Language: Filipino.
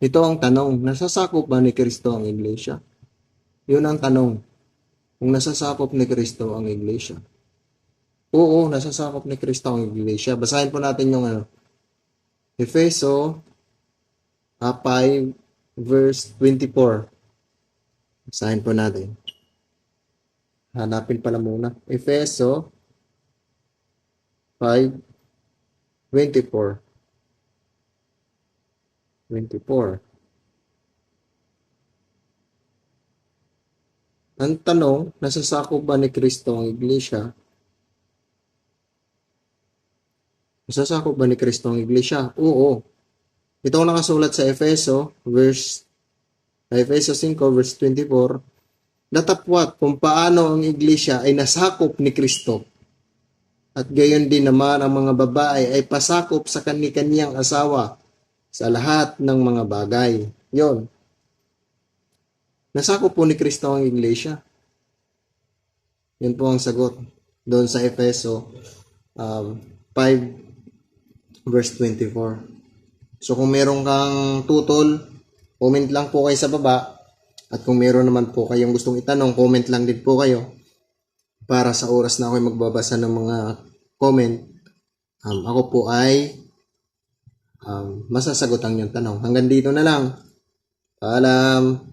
Ito ang tanong, nasasakop ba ni Kristo ang iglesia? Yun ang tanong, kung nasasakop ni Kristo ang iglesia. Oo, nasasakop ni Kristo ang iglesia. Basahin po natin yung Efeso 5 verse 24. Basahin po natin. Hanapin pala muna. Efeso 5:24. 24. Ang tanong, nasasakop ba ni Kristo ang iglesia? Nasasakop ba ni Kristo ang iglesia? Oo. Ito ang nakasulat sa Efeso 5 verse 24. Datapwat kung paano ang iglesia ay nasakop ni Kristo. At gayon din naman ang mga babae ay pasakop sa kani-kaniyang asawa sa lahat ng mga bagay. Yon. Nasakop po ni Kristo ang iglesia. Yun po ang sagot doon sa Efeso 5 verse 24. So kung meron kang tutol, comment lang po kayo sa baba. At kung meron naman po kayong gustong itanong, comment lang din po kayo. Para sa oras na ako'y magbabasa ng mga comment, ako po ay masasagot ang inyong tanong. Hanggang dito na lang. Paalam.